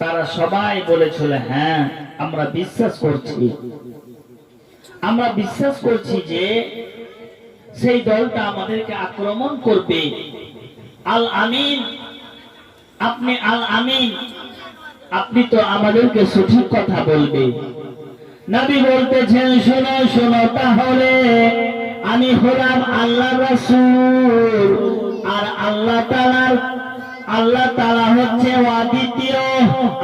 তারা সবাই বলেছিল হ্যাঁ আমরা বিশ্বাস করছি যে সেই দলটা আমাদেরকে আক্রমণ করবে। আল আমিন, আপনি আল আমিন, আপনি তো আমাদেরকে সঠিক কথা বলবে। নবী বলতেছেন শোনো শোনো, তাহলে আমি হলাম আল্লাহর রাসূল, আর আল্লাহ তাআলা হচ্ছে অদ্বিতীয়,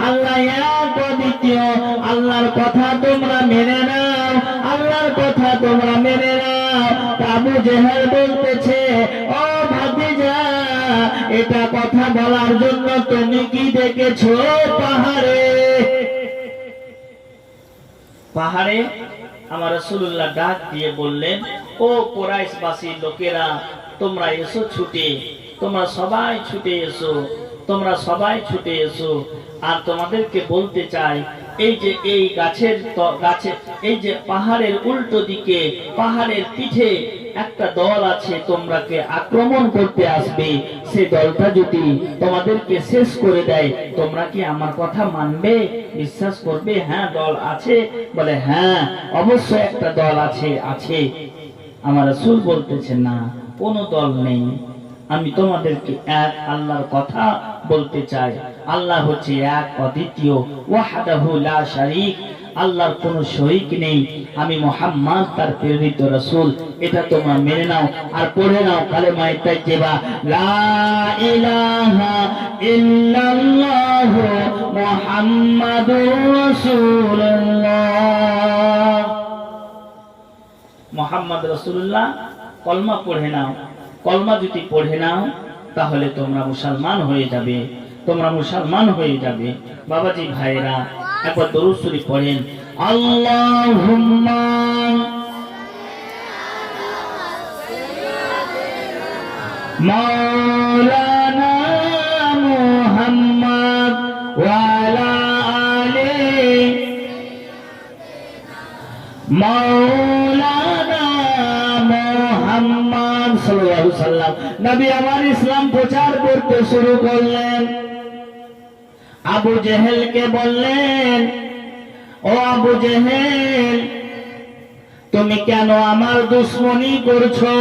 আল্লাহ এক অদ্বিতীয়। আল্লাহর কথা তোমরা মেনে নাও, আল্লাহর কথা তোমরা মেনে নাও। আবু জেহেল বলতেছে ও ভাতিজা, এটা কথা বলার জন্য তুমি কি দেখেছো পাহাড়ে? আমার রাসূলুল্লাহ ডাক দিয়ে বললেন, ও কুরাইশবাসী লোকেরা, তোমরা এসো ছুটে, তোমরা সবাই ছুটে এসো। আর তোমাদেরকে বলতে চাই, এই যে এই গাছের এই যে পাহাড়ের উল্টো দিকে, পাহাড়ের পিঠে একটা দল আছে, তোমরাকে আক্রমণ করতে আসবে। সেই দলটা যদি তোমাদেরকে শেষ করে দেয়, তোমরা কি আমার কথা মানবে, বিশ্বাস করবে? হ্যাঁ দল আছে, বলে হ্যাঁ অবশ্যই একটা দল আছে। আমার রাসূল বলতেছে না, কোনো দল নেই। আমি তোমাদেরকে এক আল্লাহর কথা বলতে চাই। আল্লাহ হচ্ছে এক অদ্বিতীয়, ওয়াহদাহু লা শারীক, আল্লাহর কোনো শরীক নেই। আমি মুহাম্মদ তার প্রেরিত রাসূল, এটা তোমরা মেনে নাও আর পড়ে নাও কালেমায়ে তাইয়্যিবা, লা ইলাহা ইল্লাল্লাহু মুহাম্মাদুর রাসূলুল্লাহ। মুহাম্মদ রাসূলুল্লাহ কলমা পড়ে নাও। কলমা যদি পড়ে নাও তাহলে তোমরা মুসলমান হয়ে যাবে। বাবাজি ভাইরা, একবার দরুদ শরীফ পড়েন। আল্লাহুম্মা মাওলানা মুহাম্মদ ওয়া আলা আলি মাওলানা মুহাম্মদ সাল্লাল্লাহু আলাইহি সাল্লাম। নবী আমার ইসলাম প্রচার করতে শুরু করলেন। আবু জেহেলকে বললেন, ও আবু জেহেল, তুমি কেন আমার দুশমনি করছো?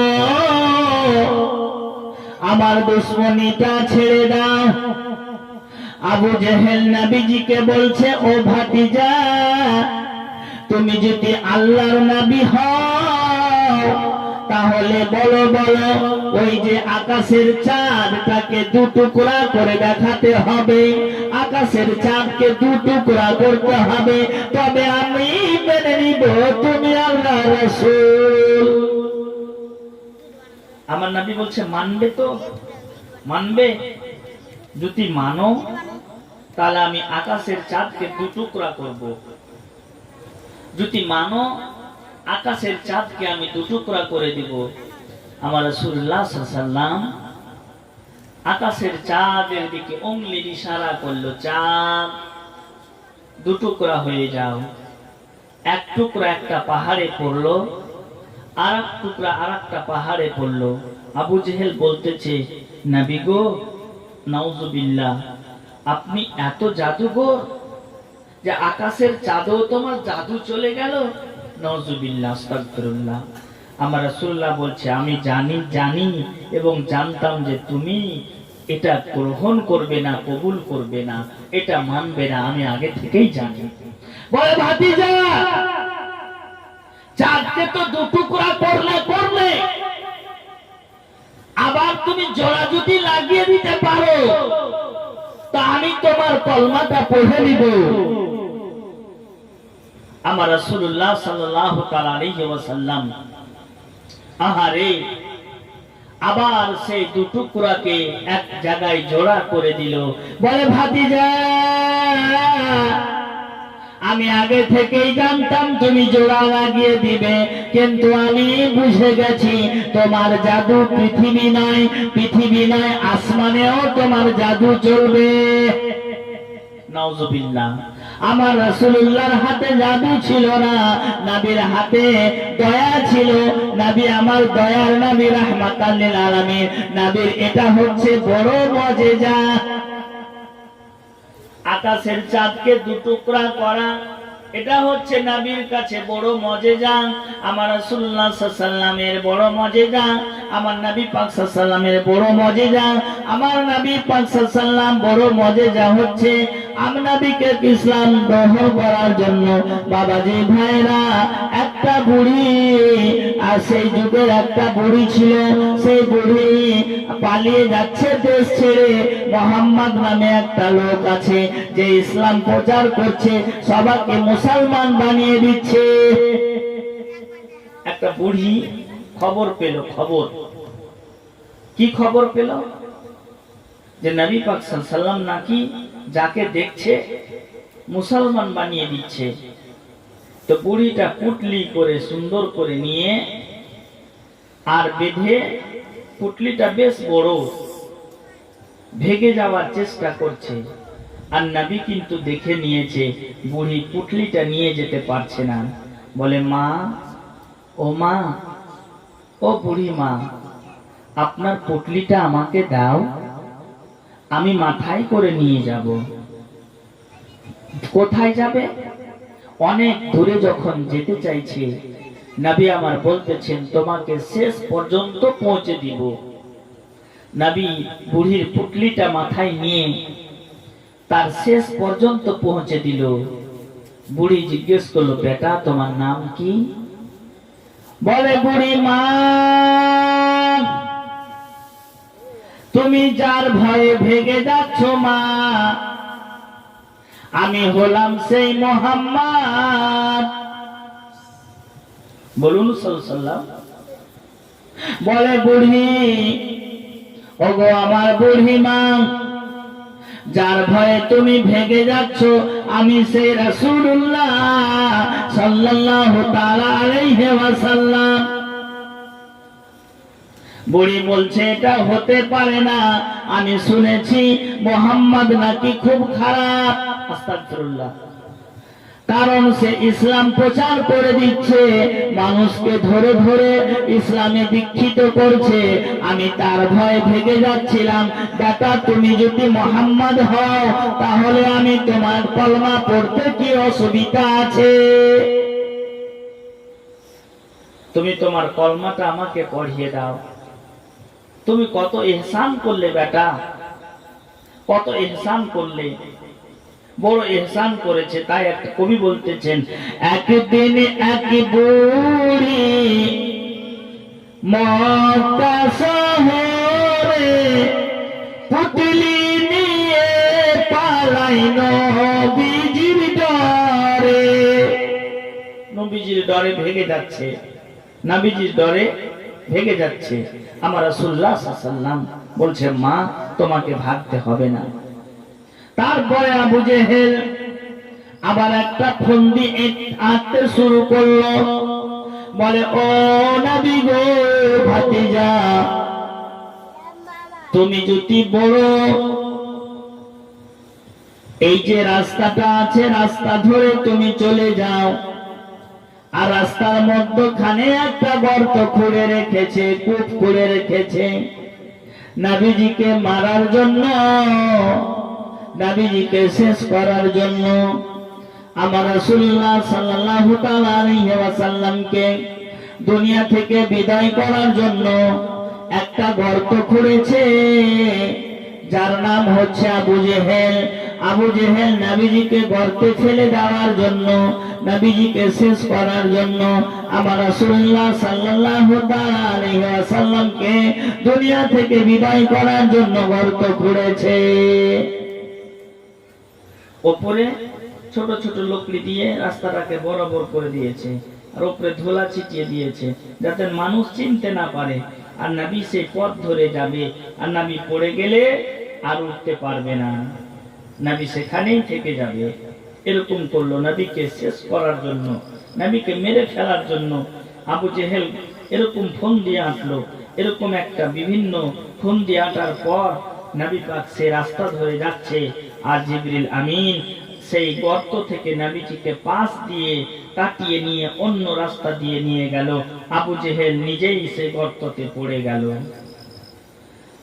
আমার দুশমনিটা ছেড়ে দাও। আবু জেহেল নবীজিকে বলছে, ও ভাতিজা, তুমি যদি আল্লাহর নবী হও তাহলে বলো ওই যে আকাশের চাঁদটাকে দু টুকরা করে দেখাতে হবে, আকাশের চাঁদকে দু টুকরা করতে হবে, তবে আমি মেনে নিব তুমি আল্লাহর রাসূল। আমার নবী বলছে মানবে তো? মানবে? যদি মানো তাহলে আমি আকাশের চাঁদকে দু টুকরা করব। যদি মানো আকাশের চাঁদকে আমি দু টুকরা করে দিব। আমার রাসূলুল্লাহ সাল্লাল্লাহু আলাইহি ওয়াসাল্লাম আকাশের চাঁদের দিকে উংলির ইশারা করলো, চাঁদ দু টুকরা হয়ে যাও। এক টুকরা একটা পাহাড়ে পড়লো, আর এক টুকরা আর একটা পাহাড়ে পড়লো। আবু জেহেল বলতেছে, নবী গো, নাউজুবিল্লাহ, আপনি এত জাদুঘর যে আকাশের চাঁদেও তোমার জাদু চলে গেল? নাউজুবিল্লাহ, আস্তাগফিরুল্লাহ। আমার রাসূলুল্লাহ বলছে, আমি জানি এবং জানতাম যে তুমি এটা গ্রহণ করবে না, কবুল করবে না, এটা মানবে না, আমি আগে থেকেই জানি। বলে ভাতিজা, চাঁদকে তো দু টুকরা করলে, আবার তুমি জোড়া যদি লাগিয়ে দিতে পারো তা আমি তোমার কলমাটা পড়ে নিব। আমার রাসূলুল্লাহ সাল্লাল্লাহু তাআলা আলাইহি ওয়াসাল্লাম আহারে আবার সেই দু টুকরাকে এক জায়গায় জোড়া করে দিল। বলে ভাতিজা, আমি আগে থেকেই জানতাম তুমি জোড়া লাগিয়ে দিবে, কিন্তু আমি বুঝে গেছি তোমার জাদু পৃথিবী নয় আসমানেও তোমার জাদু চলবে। নাউজুবিল্লাহ। আমার রাসূলুল্লাহর হাতে জাদু ছিল না, নবীর হাতে দয়া ছিল। নবী আমার দয়ার নবী, রাহমাতাল লিল আলামিন। নবীর এটা হচ্ছে বড় মুজিজা। আকাশের চাঁদকে দুটুকরা করা, এটা হচ্ছে নবীর কাছে বড় মজেজা। আমার রাসূলুল্লাহ সাল্লাল্লাহু আলাইহি ওয়াসাল্লামের বড় মজেজা, আমার নবী পাক সাল্লাল্লাহু আলাইহি ওয়াসাল্লামের বড় মজেজা। আমার নবী পাক সাল্লাল্লাহু আলাইহি ওয়াসাল্লাম বড় মজেজা হচ্ছে আমার নবীকে ইসলাম গ্রহণ করার জন্য বাবাজি ভাইরা একটা বুড়ি, আর সেই যুগের একটা বুড়ি ছিল, সেই বুড়ি পালিয়ে যাচ্ছে দেশ ছেড়ে। মোহাম্মদ নামে একটা লোক আছে যে ইসলাম প্রচার করছে, সবাইকে মুসলমান বানিয়ে দিচ্ছে। একটা বুড়ি খবর পেল, খবর কি খবর পেল? যে নবী পাক সাল্লাল্লাহু আলাইহি ওয়াসাল্লাম নাকি যাকে দেখছে মুসলমান বানিয়ে দিচ্ছে। তো বুড়িটা পুটলি করে সুন্দর করে নিয়ে আর বেঁধে, পুটলিটা বেশ বড়, ভেঙে যাওয়ার চেষ্টা করছে। আর নবী কিন্তু দেখে নিয়েছে বুড়ি পুটলিটা নিয়ে যেতে পারছে না। বলে, মা, ও মা, ও বুড়ি মা, আপনার পুটলিটা আমাকে দাও, আমি মাথায় করে নিয়ে যাব। কোথায় যাবে? অনেক দূরে যখন যেতে চাইছে, নবী আমার বলতেছেন তোমাকে শেষ পর্যন্ত পৌঁছে দিব। নবী বুড়ির পুটলিটা মাথায় নিয়ে তার শেষ পর্যন্ত পৌঁছে দিল। বুড়ি জিজ্ঞেস করলো, বেটা তোমার নাম কি? বলে, বুড়ি মা, তুমি যার ভয়ে ভেগে যাচ্ছ মা, আমি হলাম সেই মোহাম্মদ। বলুন সাল্লাল্লাহু। বলে, বুড়ি, ওগো আমার বুড়ি মা, যার ভয়ে তুমি ভেগে যাচ্ছ আমি সেই রাসূলুল্লাহ সাল্লাল্লাহু তাআলা আলাইহি ওয়াসাল্লাম। বুড়ি বলছে, এটা হতে পারে না, আমি শুনেছি মোহাম্মদ নাকি খুব খারাপ। আস্তাগফিরুল্লাহ। কারণ সে ইসলাম প্রচার করে দিচ্ছে, মানুষকে ধরে ধরে ইসলামে দীক্ষিত করছে। আমি তার ভয়ে ভেগে যাচ্ছিলাম। বেটা তুমি যদি মোহাম্মদ হও তাহলে আমি তোমার কলমা পড়তে কি অসুবিধা আছে? তুমি তোমার কলমাটা আমাকে পড়িয়ে দাও। তুমি কত ইহসান করলে বেটা, কত ইহসান করলে, বড় ইহসান করেছে। তাই একটা কবি বলতেছেন, একদিন এক বুড়ি মক্কা শহরে পুতলি নিয়ে পালাই নবীজির ডরে। নবীজির ডরে ভেগে যাচ্ছে, নবীজির ডরে ভেগে যাচ্ছে। আমার রাসূলুল্লাহ সাল্লাল্লাহু আলাইহি ওয়াসাল্লাম বলছে, মা তোমাকে ভাগতে হবে না। তারপরে আবু জেহেল আবার একটা ফন্দি আঁকতে শুরু করলো। বলে, ও নবী গো ভাতিজা, তুমি যদি বড় এই যে রাস্তাটা আছে, রাস্তা ধরে তুমি চলে যাও। আর রাস্তার মধ্যখানে একটা গর্ত খুঁড়ে রেখেছে, কূপ খুঁড়ে রেখেছে নবীজিকে মারার জন্য, নবীজিকে শেষ করার জন্য। আমার রাসূলুল্লাহ সাল্লাল্লাহু তাআলা আলাইহি ওয়াসাল্লামকে দুনিয়া থেকে বিদায় করার জন্য একটা গর্ত খুঁড়েছে, যার নাম হচ্ছে আবু জেহেল। আবু জেহেল নবীজিকে গর্তে ফেলে দেওয়ার জন্য, নবীজিকে শেষ করার জন্য আমার রাসূলুল্লাহ সাল্লাল্লাহু তাআলা আলাইহি ওয়াসাল্লামকে দুনিয়া থেকে বিদায় করার জন্য গর্ত খুঁড়েছে। উপরে ছোট ছোট লকড়ি দিয়ে রাস্তাটাকে বরাবর করে দিয়েছে, আর উপরে ধুলা ছিটিয়ে দিয়েছে যাতে মানুষ চিনতে না পারে। আর নবী সেই পথ ধরে যাবে, আর নবী পড়ে গেলে আর উঠতে পারবে না, নবী সেখানেই থেকে যাবে। এরকম করলো নবীকে শেষ করার জন্য, নবীকে মেরে ফেলার জন্য। আবু জেহেল এরকম ফন্দি আঁটলো, এরকম একটা বিভিন্ন ফন্দি আঁটার পর নবী পাক সে রাস্তা ধরে যাচ্ছে। আর জিবরিল আমিন সেই গর্ত থেকে নবীজিকে পাশ দিয়ে কাটিয়ে নিয়ে অন্য রাস্তা দিয়ে নিয়ে গেল। আবু জেহেল নিজেই সেই গর্ততে পড়ে গেল।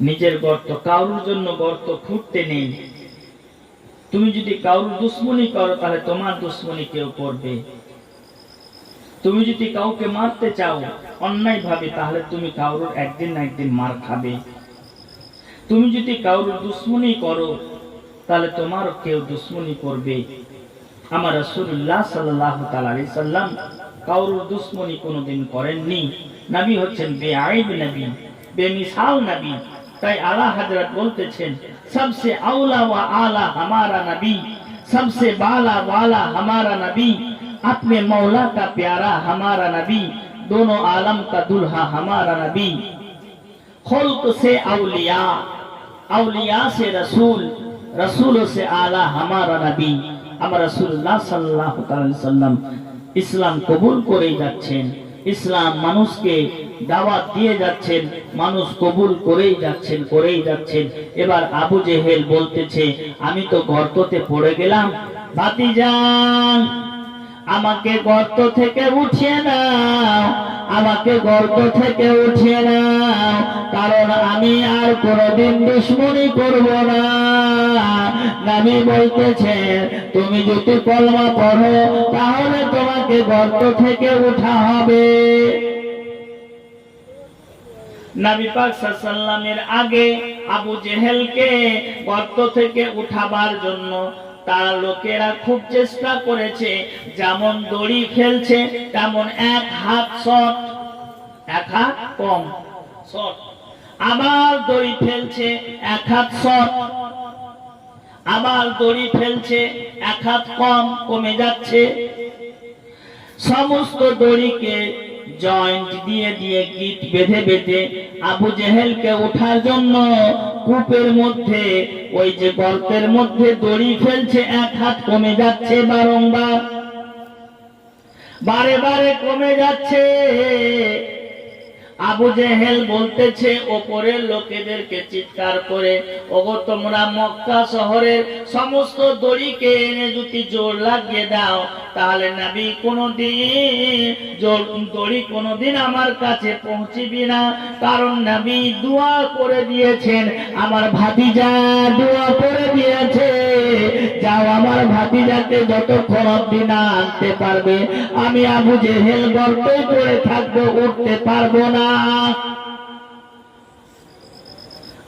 নিজের গর্ত, কারোর জন্য গর্ত খুঁড়তে নেই। তুমি যদি কারোর দুশ্মনী করো তাহলে তোমার দুশ্মনী কেউ করবে। তুমি যদি কাউকে মারতে চাও অন্যায় ভাবে, তাহলে তুমি কারোর একদিন না একদিন মার খাবে। তুমি যদি কারোর দুশ্মনী করো তাহলে তোমার কেউ দুশ্মনী করবে। আমার রাসূলুল্লাহ সাল্লাল্লাহু তাআলা আলাইহি সাল্লাম কারোর দুশ্মনী কোনোদিন করেননি। নবী হচ্ছেন বেআইব নবী, বেমিসাল নবী। তাই আলা হযরত বলতেছেন, सबसे औला व आला हमारा नबी, सबसे बाला वाला हमारा नबी, अपने मौला का प्यारा हमारा नबी, दोनों आलम का दुल्हा हमारा नबी। खुल्क से औलिया, औलिया से रसूल, रसूलों से आला हमारा नबी। আমার রাসূলুল্লাহ সাল্লাল্লাহু আলাইহি ওয়াসাল্লাম ইসলাম কবুল করে যাচ্ছেন, ইসলাম মানুষকে দাওয়াত দিয়ে যাচ্ছেন, মানুষ কবুল করেই যাচ্ছেন। এবার আবু জেহেল বলতেছে, আমি তো গর্ততে পড়ে গেলাম, ভাতিজান আমাকে গর্ত থেকে উঠিয়ে নাও, আমাকে গর্ত থেকে উঠিয়ে নাও, কারণ আমি আর কোনদিন দুশমনি করব না। নবী বলতেছেন, তুমি যদি কলমা পড়ো তাহলে তোমাকে গর্ত থেকে উঠা হবে। নবী পাক সাল্লাল্লাহু আলাইহি ওয়াসাল্লামের আগে আবু জেহেলকে গর্ত থেকে উঠাবার জন্য তার লোকেরা খুব চেষ্টা করেছে। যেমন দড়ি ফেলছে তেমন এক হাত শর্ট, এক হাত কম শর্ট, আবার দড়ি ফেলছে এক হাত শর্ট, আবার দড়ি ফেলছে এক হাত কমে যাচ্ছে। সমস্ত দড়িকে জয়েন্ট দিয়ে দিয়ে গিট বেঁধে বেঁধে আবু জেহেলকে ওঠার জন্য কূপের মধ্যে, ওই যে গর্তের মধ্যে দড়ি ফেলছে, এক হাত কমে যাচ্ছে, বারংবার বারে বারে কমে যাচ্ছে। আবু জেহেল বলতেছে ওপরের লোকেদেরকে চিৎকার করে, ওগো তোমরা মক্কা শহরের সমস্ত দড়িকে এনে যদি জোর লাগিয়ে দাও তাহলে নবী দড়ি কোনোদিন আমার কাছে পৌঁছবি না। কারণ নবী দোয়া করে দিয়েছেন, আমার ভাতিজা দোয়া করে দিয়েছে, যাও আমার ভাতিজাকে যতক্ষণ অবধি না আনতে পারবে আমি আবু জেহেল গর্তে পড়ে থাকবো, উঠতে পারবো না।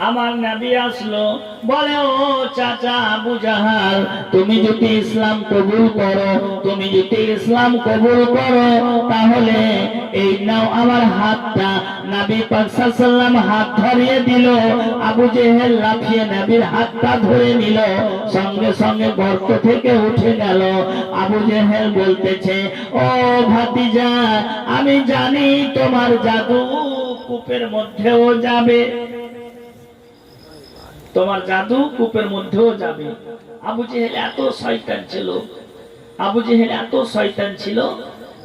আমার নবী আসলো, বলে ও চাচা আবু জাহাল, তুমি যদি ইসলাম কবুল করো, তুমি যদি ইসলাম কবুল করো তাহলে এই নাও আমার হাতটা। নবী পাক সাল্লাল্লাহু আলাইহি ওয়াসাল্লাম হাত ধরিয়ে দিল, আবু জেহেল লাফিয়ে নবীর হাতটা ধরে নিল, সঙ্গে সঙ্গে গর্ত থেকে উঠে গেল। আবু জেহেল বলতেছে, ও ভাতিজা আমি জানি তোমার জাদু কূপের মধ্যেও যাবে, তোমার জাদু কূপের মধ্যেও যাবে। আবু জেহেল এত শয়তান ছিল, আবু জেহেল এত শয়তান ছিল,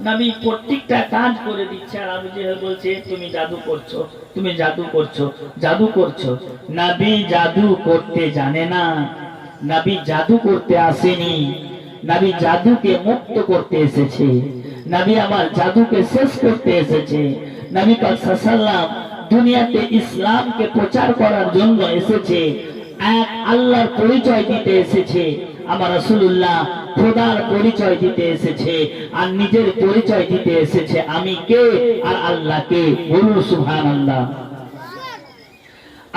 নবী প্রত্যেকটা কাজ করে দিচ্ছে আর আবু জেহেল বলছে তুমি জাদু করছো, তুমি জাদু করছো, জাদু করছো। নবী জাদু করতে জানে না, নবী জাদু করতে আসেনি, নবী জাদুকে মুক্ত করতে এসেছে, নবী আমার জাদুকে শেষ করতে এসেছে। নবী পাক সাল্লাল্লাহু আলাইহি ওয়াসাল্লাম দুনিয়াতে ইসলামকে প্রচার করার জন্য এসেছে, এক আল্লাহর পরিচয় দিতে এসেছে। আমার রাসূলুল্লাহ খোদার পরিচয় দিতে এসেছে আর নিজের পরিচয় দিতে এসেছে, আমি কে আর আল্লাহ কে, বলুন সুবহানাল্লাহ।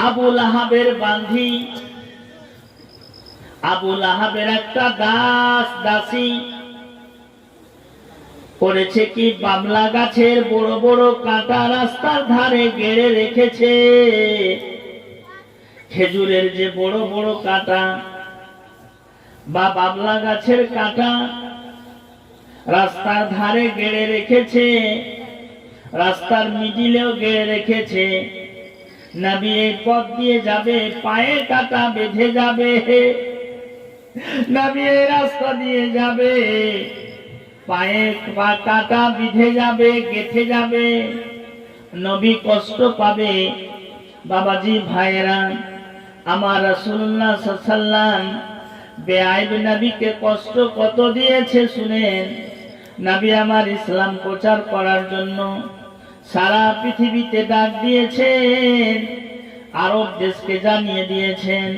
আবু লাহাবের বান্ধি, আবু লাহাবের একটা দাসী করেছে কি, বাবলা গাছের বড় বড় কাঁটা রাস্তার ধারে গেড়ে রেখেছে। খেজুরের যে বড় বড় কাঁটা বা বাবলা গাছের কাঁটা রাস্তার ধারে গেড়ে রেখেছে, রাস্তার মিডিলেও গেড়ে রেখেছে। নবী এই পথ দিয়ে যাবে, পায়ে কাঁটা বেঁধে যাবে, নবী এই রাস্তা দিয়ে যাবে, পায়ে কাঁটা বিঁধে যাবে, গেঁথে যাবে, নবী কষ্ট পাবে। বাবাজি ভাইয়েরা, আমার রাসূলুল্লাহ সাল্লাল্লাহু আলাইহি ওয়াসাল্লাম বেআইব নবীকে কষ্ট কত দিয়েছে শুনেন। নবী আমার ইসলাম প্রচার করার জন্য সারা পৃথিবীতে ডাক দিয়েছেন, আরব দেশকে জানিয়ে দিয়েছেন,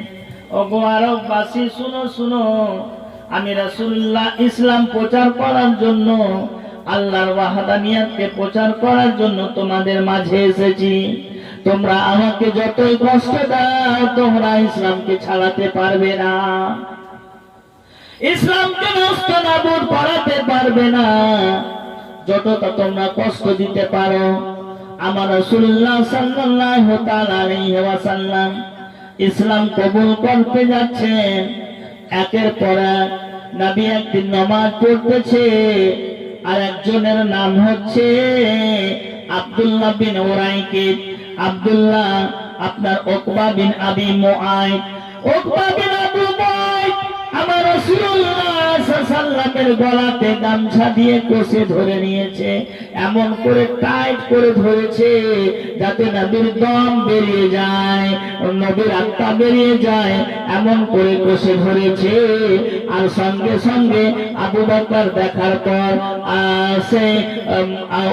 ওগো আরববাসী শুনো শুনো, আমি রাসূলুল্লাহ ইসলাম প্রচার করার জন্য, আল্লাহর ওয়াহদানিয়াতকে প্রচার করার জন্য তোমাদের মাঝে এসেছি। তোমরা আমাকে যতই কষ্ট দাও, তোমরা ইসলামকে ছাড়াতে পারবে না, ইসলামকে নষ্ট নাবুদ করাতে পারবে না। যতটা তোমরা কষ্ট দিতে পারো। আমার রাসূলুল্লাহ সাল্লাল্লাহু তাআলা আলাইহি ওয়াসাল্লাম ইসলাম কবুল করতে যাচ্ছেন। একের পর এক নবী একদিন নামাজ পড়তেছে, আর একজনের নাম হচ্ছে আব্দুল্লাহ বিন উরাইকিদ। আব্দুল্লাহ আপনার উকবা বিন আবি মুআইদ। উকবা বিন আবি মুআইদ আমার রাসূলুল্লাহ সাল্লাল্লাহু আলাইহি ওয়াসাল্লামের গলাতে গামছা দিয়ে কষে ধরে নিয়েছে, এমন করে টাইট করে ধরেছে যাতে নবীর দম বেরিয়ে যায়, নবীর আত্মা বেরিয়ে যায়, এমন করে কষে ধরেছে। আর সঙ্গে সঙ্গে আবু বকর দেখার পর সে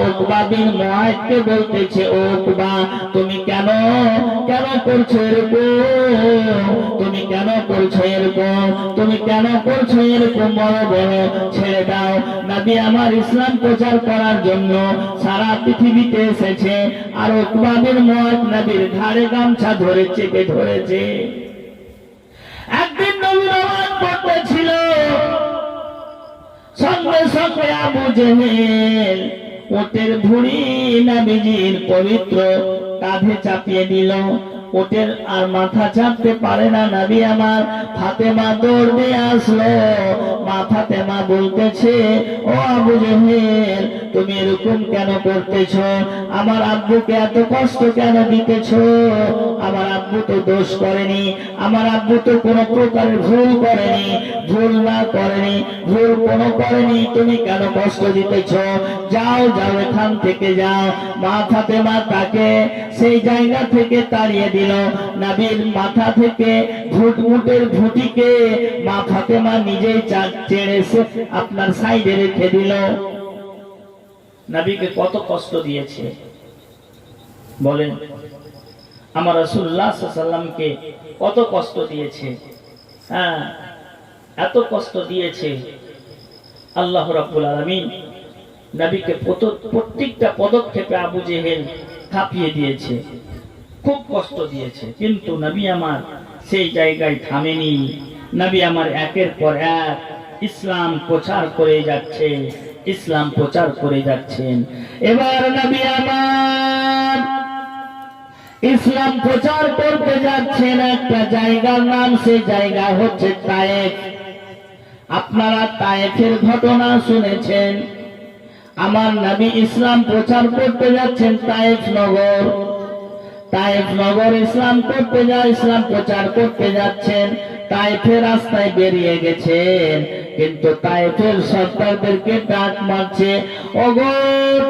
উকবা বিন মুআইদকে বলতেছে, ও উকবা, তুমি কেন করছো এরকম? তুমি কেন করছো এরকম? তুমি কেন করছো এরকম? বড় বড় ছেড়ে দাও। নবী আমার ইসলাম প্রচার করার জন্য সারা পৃথিবীতে এসেছে, আর উকবা বিন মুআইদ নবীর ঘাড়ে গামছা ধরে চেপে ধরেছে। একদিন নবী নামাজ পড়তেছিল, সঙ্গে সঙ্গে আবু জেহেল ওটের ভুঁড়ি নবীজির পবিত্র কাঁধে চাপিয়ে দিল। ওটের আর মাথা চাপতে পারে না নবী আমার। ফাতেমা দৌড় দিয়ে আসলো। মা ফাতেমা বলতেছে, ও আবু জেহেল, তুমি এরকম কেন করতেছো? আমার আব্বুকে এত কষ্ট কেন দিতেছো? আমার আব্বু তো দোষ করেনি, আমার আব্বু তো কোনো প্রকারের ভুল করেনি, ভুল না করেনি, ভুল কোনো করেনি, তুমি কেন কষ্ট দিতেছো? যাও যাও, এখান থেকে যাও। মা ফাতেমা তাকে সেই জায়গা থেকে তাড়িয়ে দিল। নবীর মাথা থেকে উটের ভুঁটিকে মা ফাতেমা নিজেই চেড়ে আপনার সাইডে রেখে দিল। নবীকে কত কষ্ট দিয়েছে বলেন। আমার রাসূলুল্লাহ সাল্লাল্লাহু আলাইহি ওয়াসাল্লামকে কত কষ্ট দিয়েছে। হ্যাঁ, এত কষ্ট দিয়েছে। আল্লাহ রাব্বুল আলামিন নবীকে প্রত্যেকটা পদক্ষেপে আবু জেহেল থাপিয়ে দিয়েছে, খুব কষ্ট দিয়েছে, কিন্তু নবী আমার সেই জায়গায় থামেনি। নবী আমার একের পর এক ইসলাম প্রচার করে যাচ্ছে, ইসলাম প্রচার করে যাচ্ছেন। এবার নবী আমার ইসলাম প্রচার করতে যাচ্ছেন একটা জায়গার নাম, সেই জায়গা হচ্ছে তায়েফ। আপনারা তায়েফের ঘটনা শুনেছেন। আমার নবী ইসলাম প্রচার করতে যাচ্ছেন তায়েফ নগর। তায়েফ নগর ইসলাম প্রচার করতে যাচ্ছেন। তায়েফের রাস্তায় বেরিয়ে গেছেন, কিন্তু তায়েফের সর্দারদেরকে ডাক মারছে, ওগো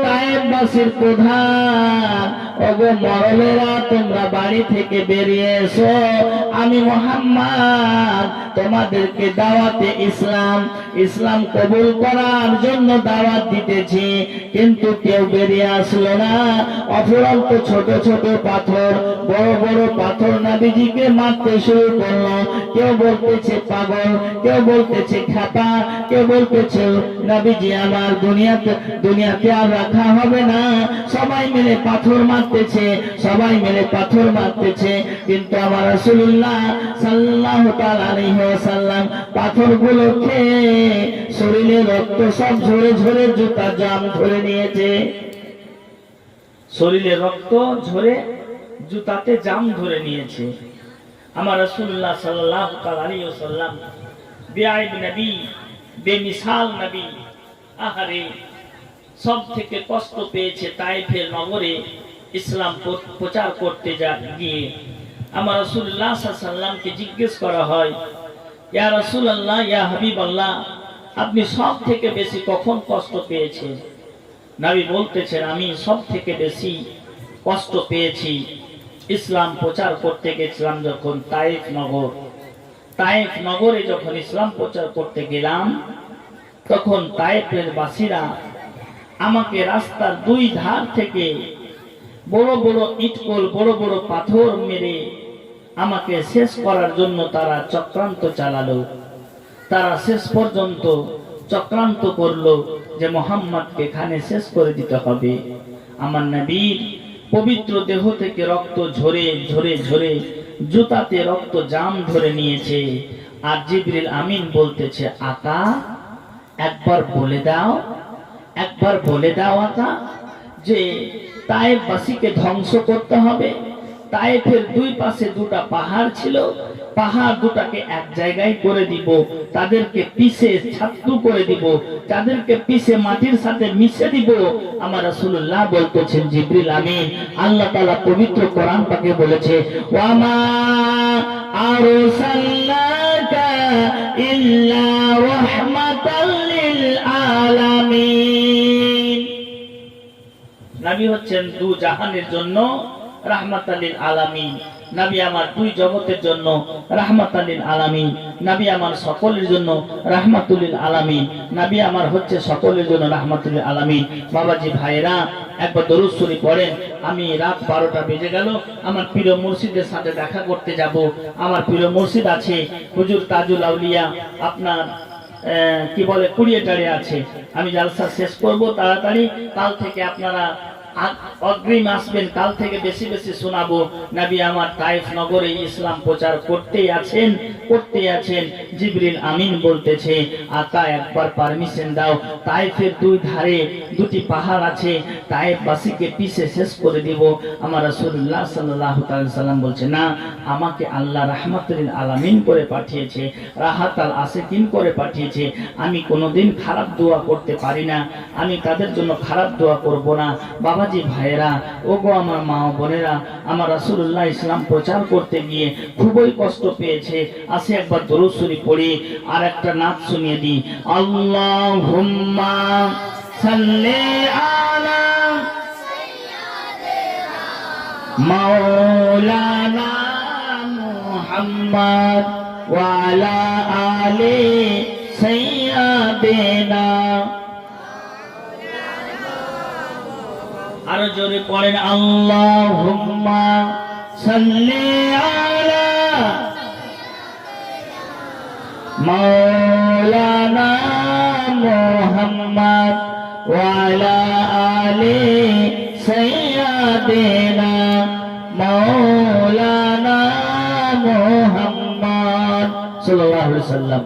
তায়েফবাসীর প্রধান, ওগো মরলেরা, তোমরা বাড়ি থেকে বেরিয়ে এসো, আমি মুহাম্মদ তোমাদেরকে দাওয়াতে ইসলাম কবুল করার জন্য দাওয়াত দিতেছি। কিন্তু কেউ বেরিয়ে আসলো না। অফুরন্ত ছোট ছোট পাথর, বড় বড় পাথর নবীজিকে মারতে শুরু করলো। কেউ বলতেছে পাগল, কেউ বলতেছে খাপা, কেউ বলতেছে নবীজি আমার দুনিয়াতে আর রাখা হবে না। সবাই মিলে পাথর মারতেছে, সবাই মিলে পাথর মারতেছে। কিন্তু আমার রাসূলুল্লাহ সাল্লাল্লাহু তাআলা আলাইহি ওয়াসাল্লাম পাথরগুলো খেয়ে শরীরে রক্ত সব ঝরে ঝরে জুতা জাম ধরে নিয়েছে। শরীরে রক্ত ঝরে জুতাতে জাম ধরে নিয়েছে। আমার রাসূলুল্লাহ সাল্লাল্লাহু তাআলা আলাইহি ওয়াসাল্লাম বেআইব নবী, বেমিসাল নবী, আহারে সব থেকে কষ্ট পেয়েছে তায়েফের নগরে ইসলাম প্রচার করতে গিয়ে। আমার রাসূলুল্লাহ সাল্লাল্লাহু আলাইহি ওয়াসাল্লামকে জিজ্ঞেস করা হয়, ইয়া রাসূলুল্লাহ, ইয়া হাবিবাল্লাহ, আপনি সব থেকে বেশি কখন কষ্ট পেয়েছেন? নবী বলতেছেন, আমি সব থেকে বেশি কষ্ট পেয়েছি ইসলাম প্রচার করতে গেছিলাম যখন তায়েফ নগরে যখন ইসলাম প্রচার করতে গেলাম, তখন তায়েফের বাসীরা আমাকে রাস্তার দুই ধার থেকে বড় বড় ইটকল, বড় বড় পাথর মেরে আমাকে শেষ করার জন্য তারা চক্রান্ত চালালো। তারা শেষ পর্যন্ত চক্রান্ত করলো যে মোহাম্মদকে এখানে শেষ করে দিতে হবে। আমার নবীর পবিত্র দেহ থেকে রক্ত ঝরে ঝরে ঝরে জুতাতে রক্ত জাম ধরে নিয়েছে। আর জিবরিল আমিন বলতেছে, আকা একবার বলে দাও, একবার বলে দাও আকা যে তায়েফবাসীকে ধ্বংস করতে হবে। তায়েফের দুই পাশে দুটা পাহাড় ছিল, পাহাড় দুটাকে এক জায়গায় করে দিব, তাদেরকে পিষে ছাতু করে দিব, তাদেরকে পিষে মাটির সাথে মিশে দিব। আমার রাসূলুল্লাহ বলতেছেন, জিবরিল আমিন আল্লাহ তাআলা পবিত্র কোরআন পাকে বলেছে, ওয়ামা আরসালনাকা ইল্লা রাহমাতাল লিল আলামিন। নবী হচ্ছেন দু জাহানের জন্য রাহমাতাল লিল আলামিন। নবী আমার দুই জগতের জন্য রাহমাতাল লিল আলামিন। নবী আমার সকলের জন্য রাহমাতুল লিল আলামিন। নবী আমার হচ্ছে সকলের জন্য রাহমাতুল লিল আলামিন। বাবাজি ভাইরা, একবার দরুদ শরীফ পড়েন। আমি রাত 12টা বেজে গেল, আমার প্রিয় মুর্শিদের সাথে দেখা করতে যাব। আমার প্রিয় মুর্শিদ আছে হুজুর তাজুল আউলিয়া, আপনার কি বলে কুড়িয়েটারে আছে। আমি জালসা শেষ করব তাড়াতাড়ি। কাল থেকে আপনারা অগ্রিম আসবেন, কাল থেকে বেশি বেশি শোনাবো। নবী আমার তাইফ নগরে ইসলাম প্রচার করতেই আছেন, করতেই আছেন। জিবরিল আমিন বলতেছে, আকা একবার পারমিশন দাও, তাইফের দুই ধারে দুটি পাহাড় আছে, তাইফবাসীকে পিষে শেষ করে দিব। আমার রাসূলুল্লাহ সাল্লাল্লাহু আলাইহি সাল্লাম বলছে, না, আমাকে আল্লাহ রাহমাতুল লিল আলামিন করে পাঠিয়েছে, রাহাতাল আসিকিন করে পাঠিয়েছে। আমি কোনোদিন খারাপ দোয়া করতে পারি না, আমি তাদের জন্য খারাপ দোয়া করব না। বাবাজি ভাইয়েরা, ওগো আমার মা ও বোনেরা, আমার রাসূলুল্লাহ ইসলাম প্রচার করতে গিয়ে খুবই কষ্ট পেয়েছে। আসে একবার দরুদ শরীফ পড়ি, আর একটা নাচ শুনিয়ে দিই। আল্লাহুম্মা সাল্লি আলা মাওলানা মুহাম্মদ ওয়া আলা আলি সাইয়্যিদিনা। আরো জোরে পড়েন, আল্লাহুম্মা সাল্লি আলা মাওলানা মুহাম্মদ ওয়া আলা আলি সাইয়্যিদিনা মাওলানা মুহাম্মদ সাল্লাল্লাহু আলাইহি সাল্লাম।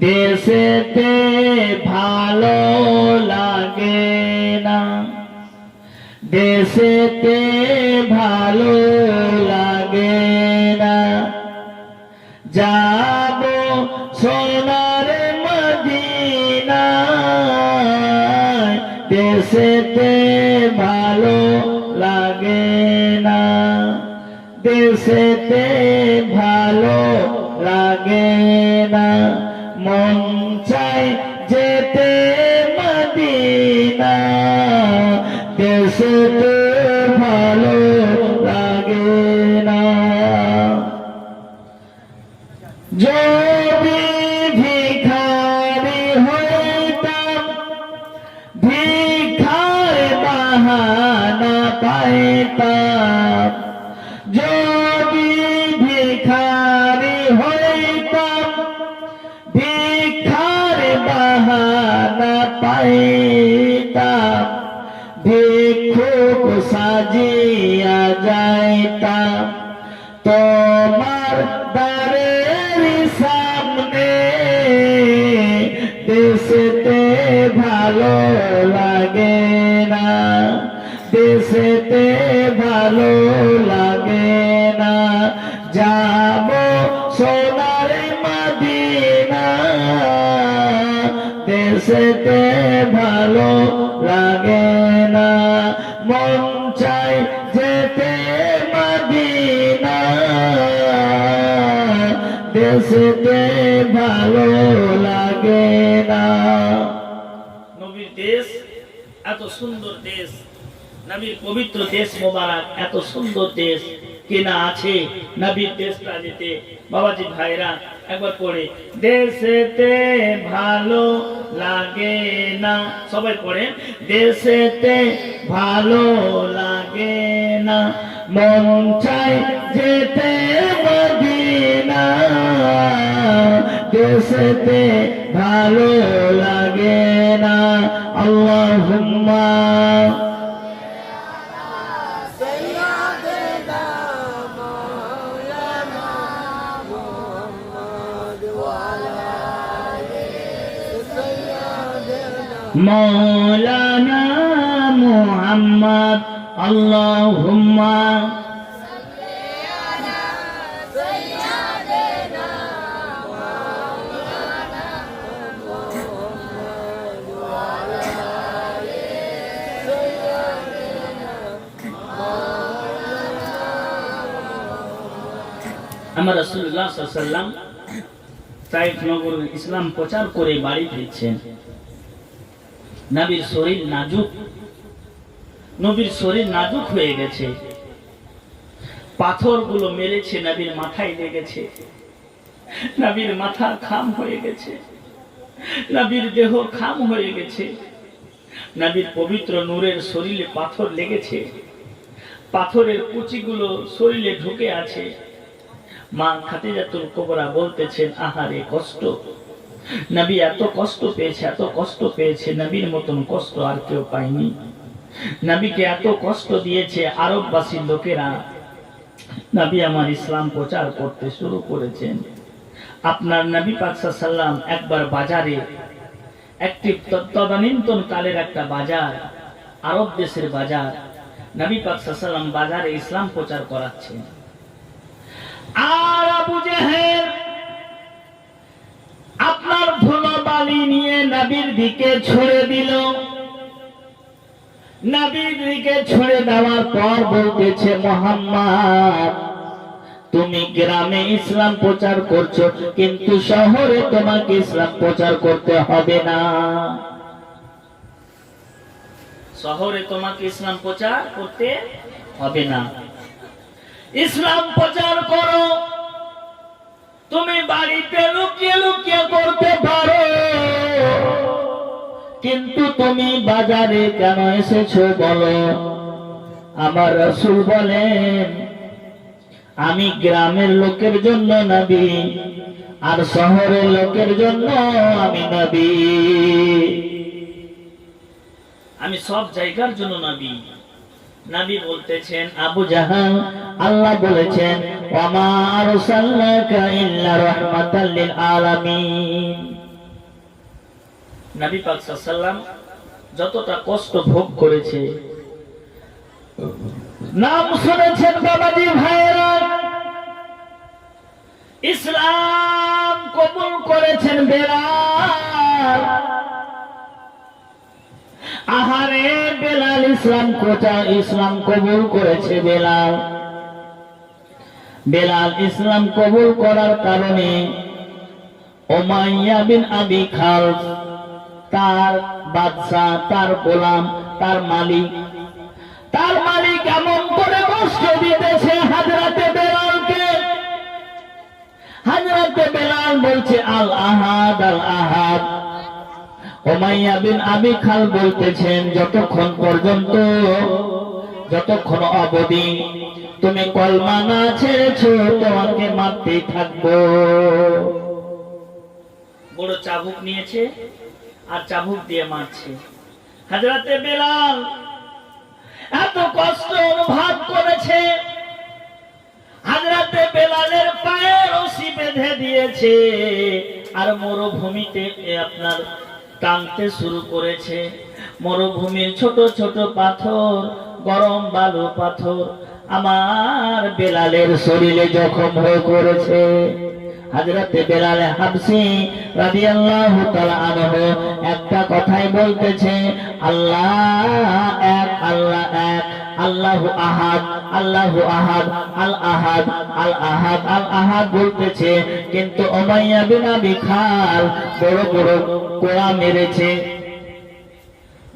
দেশেতে ভালো লাগে না, দেশেতে ভালো লাগে না, যাব সোনার মদিনা। দেশেতে ভালো লাগে না, দেশেতে ভালো লাগে না, মন চাই যেতে মদিনা। দেশেতে ভালো লাগে না, যদি ভিখারি হইতাম, ভিখার বাহানা পাইতাম। যদি ভিখারি হইতাম, ভিখার বাহানা পাইতাম। ভিক্ষুক সাজিয়া যাইতাম তোমার দ্বারের সামনে। দেশেতে ভালো লাগে না, দেশেতে ভালো লাগে না, যাব সোনার মদিনা। দেশেতে ভালো লাগে না, মন চাই যেতে মদিনা। দেশেতে ভালো লাগে না। নবীর দেশ এত সুন্দর দেশ, নবীর পবিত্র দেশ মোবারক, এত সুন্দর দেশ কেনা আছে নবীর দেশটা যেতে। বাবাজি ভাইরা, একবার পড়ে, দেশেতে ভালো লাগে না, সবাই পড়ে, দেশেতে ভালো লাগে না, মন চাই যেতে মদিনা দেশেতে ভালো লাগে না। আল্লাহুম্মা মৌলানা মুহাম্মদ আল্লাহুম্মা আমার রাসূলুল্লাহ সাল্লাল্লাহু আলাইহি ওয়াসাল্লাম তায়েফ নগরে ইসলাম প্রচার করে বাড়ি ফিরছেন। নবীর শরীর নাজুক হয়ে গেছে, পাথরগুলো মেরেছে নবীর মাথায় লেগেছে, নবীর মাথা খাম হয়ে গেছে, নবীর দেহ খাম হয়ে গেছে, নবীর পবিত্র নূরের শরীরে পাথর লেগেছে, পাথরের কুচিগুলো শরীরে ঢুকে আছে। মা খাদিজাতুল কুবরা বলতেছেন, আহারে কষ্ট, নবী এত কষ্ট পেয়েছে, নবীর মতন কষ্ট আর কেউ পায়নি। নবীকে এত কষ্ট দিয়েছে আরববাসীর লোকেরা। নবী আমার ইসলাম প্রচার করতে শুরু করেছেন। আপনার নবী পাক সাল্লাল্লাহু আলাইহি ওয়াসাল্লাম একবার বাজারে, একটি তদানীন্তন কালের একটা বাজার, আরব দেশের বাজার, নবী পাক সাল্লাল্লাহু আলাইহি ওয়াসাল্লাম বাজারে ইসলাম প্রচার করাচ্ছেন। আর আবু জেহেল আপনার ধুলোবালি নিয়ে নবীর দিকে ছুড়ে দিল। নবীর দিকে ছুড়ে দেওয়ার পর বলতেছে, মুহাম্মদ তুমি গ্রামে ইসলাম প্রচার করছো, কিন্তু শহরে তোমাকে ইসলাম প্রচার করতে হবে না। শহরে তোমাকে ইসলাম প্রচার করতে হবে না। ইসলাম প্রচার করো, তুমি বাড়িতে লুকিয়ে লুকিয়ে করতে পারো, কিন্তু তুমি বাজারে কেন এসেছো বলো? আমার রাসূল বলেন, আমি গ্রামের লোকের জন্য নবী, আর শহরের লোকের জন্য আমি নবী। আমি সব জায়গার জন্য নবী। নবী বলতেছেন, আবু জাহাল, আল্লাহ বলেছেন, ওয়া মা আরসালনাকা ইল্লা রাহমাতাল লিল আলামিন। নবী পাক সাল্লাল্লাহু আলাইহি ওয়াসাল্লাম যতটা কষ্ট ভোগ করেছে, নাম শুনেছেন বাবাজি ভাইরা, ইসলাম কবুল করেছেন বেলাল। আহারে বেলাল ইসলাম কবুল করেছে। বেলাল ইসলাম কবুল করার কারণে উমাইয়া বিন আবি খালফ, তার বাদশা, তার গোলাম, তার মালিক এমন করে কষ্ট দিতেছে হযরতে বেলালকে। হযরতে বেলাল বলছে, আল আহাদ আল আহাদ। উমাইয়া বিন আবি খাল বলতেছেন, যতক্ষণ অবধি তুমি কলমা না ছেড়েছো, তোমাকে মারতেই থাকবো। বড় চাবুক নিয়েছে আর চাবুক দিয়ে মারছে। হযরতে বেলাল এত কষ্ট অনুভব করেছে, হযরতে বেলালের পায়ে রশি বেঁধে দিয়েছে, আর মরুভূমিতে আপনার টানতে শুরু করেছে। মরুভূমির ছোট ছোট পাথর, গরম বালু পাথর আমার বেলালের শরীরে জখম হয়ে করেছে। হযরতে বেলাল হাবশী রাদিয়াল্লাহু তাআলা আনহু একটা কথাই বলতেছে, আল্লাহ এক, আল্লাহ এক, আল্লাহু আহাদ, আল্লাহু আহাদ, আল আহাদ, আল আহাদ, আল আহাদ বলতেছে। কিন্তু উমাইয়া বিন আবি খাল বড় বড় কোড়া মেরেছে,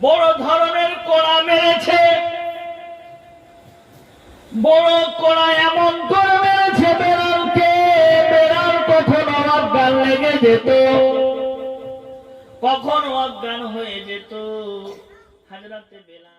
বড় ধরনের কোড়া মেরেছে, বড় কোড়া এমন করে মেরেছে বেলালকে। বেলাল কখনো অজ্ঞান লেগে যেত, কখনো অজ্ঞান হয়ে যেত। হযরতে বেলাল